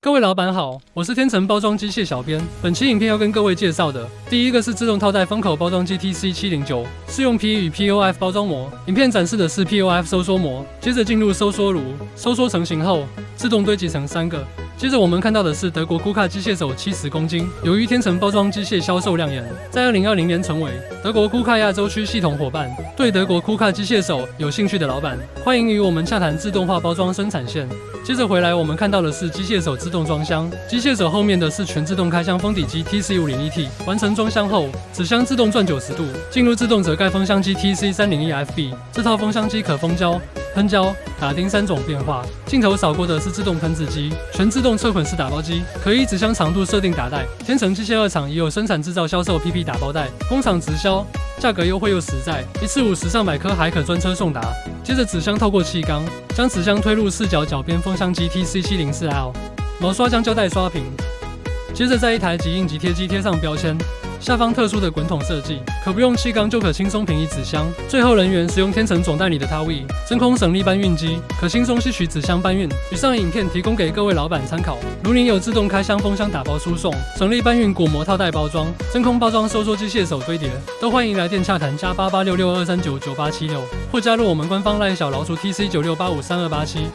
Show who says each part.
Speaker 1: 各位老板好，我是天成包装机械小编。本期影片要跟各位介绍的，第一个是自动套袋封口包装机 TC709，是用 PE 与 POF 包装膜。影片展示的是 POF 收缩膜，接着进入收缩炉，收缩成型后，自动堆积成3个。接着我们看到的是德国库卡机械手70公斤。由于天成包装机械销售亮眼，在2020年成为德国库卡亚洲区系统伙伴。对德国库卡机械手有兴趣的老板，欢迎与我们洽谈自动化包装生产线。接着回来，我们看到的是机械手自动装箱，机械手后面的是全自动开箱封底机 TC501T。完成装箱后，纸箱自动转90度，进入自动折盖封箱机 TC301FB。这套封箱机可封胶、喷胶、打钉3种变化。镜头扫过的是自动喷渍机，全自动测捆式打包机，可依纸箱长度设定打袋。天成机械2厂也有生产制造销售 PP 打包袋，工厂直销，价格优惠又实在，一次50上百颗还可专车送达。接着纸箱透过气缸，将纸箱推入4角角边封箱机 TC704L， 毛刷将胶带刷平。接着在一台即印即贴机贴上标签，下方特殊的滚筒设计，可不用气缸就可轻松平移纸箱。最后人员使用天成总代理的 TAWI 真空省力搬运机，可轻松吸取纸箱搬运。以上影片提供给各位老板参考。如您有自动开箱封箱打包输送、省力搬运果膜套袋包装、真空包装收缩机械手堆叠，都欢迎来电洽谈，加886623999876，或加入我们官方 LINE 小老鼠 TC96853287。